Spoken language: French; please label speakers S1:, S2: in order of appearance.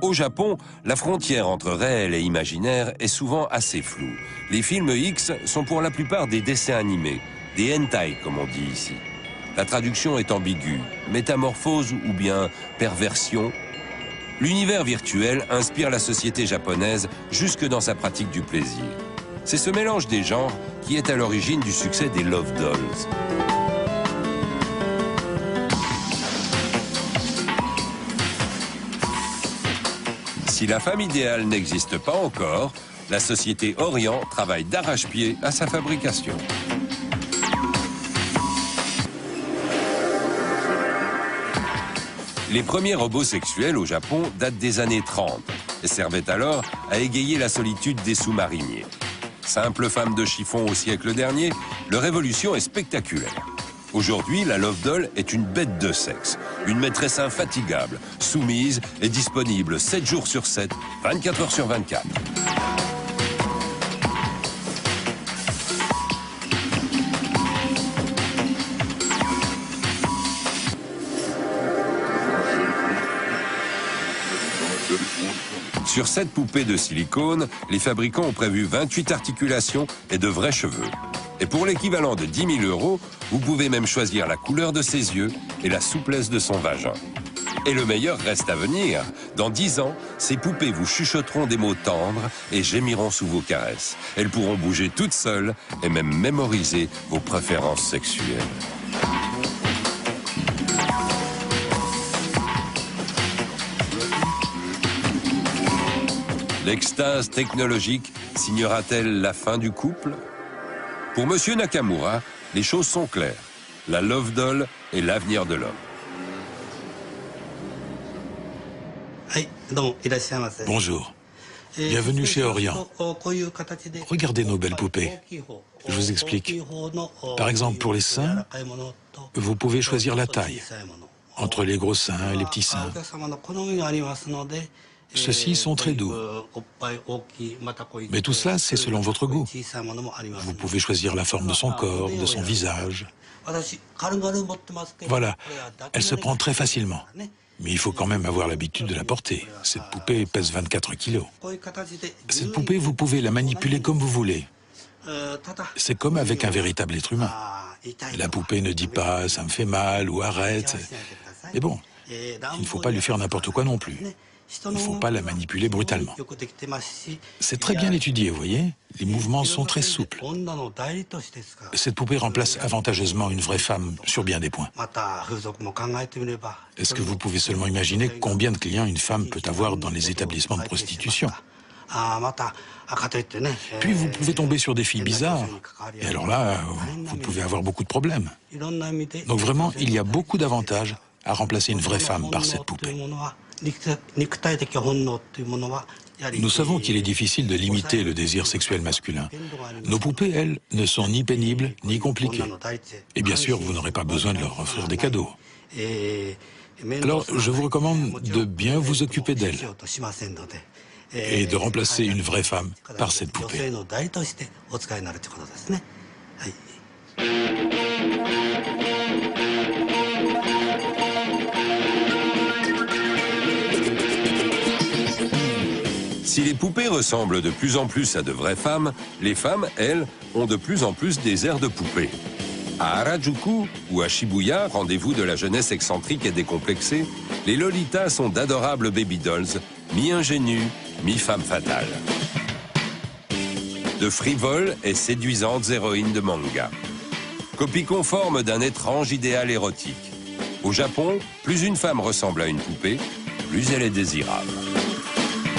S1: Au Japon, la frontière entre réel et imaginaire est souvent assez floue. Les films X sont pour la plupart des dessins animés, des hentai comme on dit ici. La traduction est ambiguë, métamorphose ou bien perversion. L'univers virtuel inspire la société japonaise jusque dans sa pratique du plaisir. C'est ce mélange des genres qui est à l'origine du succès des Love Dolls. Si la femme idéale n'existe pas encore, la société Orient travaille d'arrache-pied à sa fabrication. Les premiers robots sexuels au Japon datent des années 30 et servaient alors à égayer la solitude des sous-mariniers. Simple femme de chiffon au siècle dernier, leur évolution est spectaculaire. Aujourd'hui, la Love Doll est une bête de sexe, une maîtresse infatigable, soumise et disponible 7 jours sur 7, 24 heures sur 24. Sur cette poupée de silicone, les fabricants ont prévu 28 articulations et de vrais cheveux. Et pour l'équivalent de 10 000 €, vous pouvez même choisir la couleur de ses yeux et la souplesse de son vagin. Et le meilleur reste à venir. Dans 10 ans, ces poupées vous chuchoteront des mots tendres et gémiront sous vos caresses. Elles pourront bouger toutes seules et même mémoriser vos préférences sexuelles. L'extase technologique signera-t-elle la fin du couple? Pour Monsieur Nakamura, les choses sont claires. La Love Doll est l'avenir de l'homme.
S2: Bonjour. Bienvenue chez Orient. Regardez nos belles poupées. Je vous explique. Par exemple, pour les seins, vous pouvez choisir la taille, entre les gros seins et les petits seins. Ceux-ci sont très doux. Mais tout cela, c'est selon votre goût. Vous pouvez choisir la forme de son corps, de son visage. Voilà, elle se prend très facilement. Mais il faut quand même avoir l'habitude de la porter. Cette poupée pèse 24 kilos. Cette poupée, vous pouvez la manipuler comme vous voulez. C'est comme avec un véritable être humain. La poupée ne dit pas « ça me fait mal » ou « arrête ». Mais bon, il ne faut pas lui faire n'importe quoi non plus. Il ne faut pas la manipuler brutalement. C'est très bien étudié, vous voyez. Les mouvements sont très souples. Cette poupée remplace avantageusement une vraie femme sur bien des points. Est-ce que vous pouvez seulement imaginer combien de clients une femme peut avoir dans les établissements de prostitution? Puis vous pouvez tomber sur des filles bizarres. Et alors là, vous pouvez avoir beaucoup de problèmes. Donc vraiment, il y a beaucoup d'avantages à remplacer une vraie femme par cette poupée. Nous savons qu'il est difficile de limiter le désir sexuel masculin. Nos poupées, elles, ne sont ni pénibles ni compliquées. Et bien sûr, vous n'aurez pas besoin de leur offrir des cadeaux. Alors, je vous recommande de bien vous occuper d'elles et de remplacer une vraie femme par cette poupée.
S1: Si les poupées ressemblent de plus en plus à de vraies femmes, les femmes, elles, ont de plus en plus des airs de poupées. À Harajuku ou à Shibuya, rendez-vous de la jeunesse excentrique et décomplexée, les Lolitas sont d'adorables baby dolls, mi-ingénues, mi-femmes fatales. De frivoles et séduisantes héroïnes de manga. Copie conforme d'un étrange idéal érotique. Au Japon, plus une femme ressemble à une poupée, plus elle est désirable.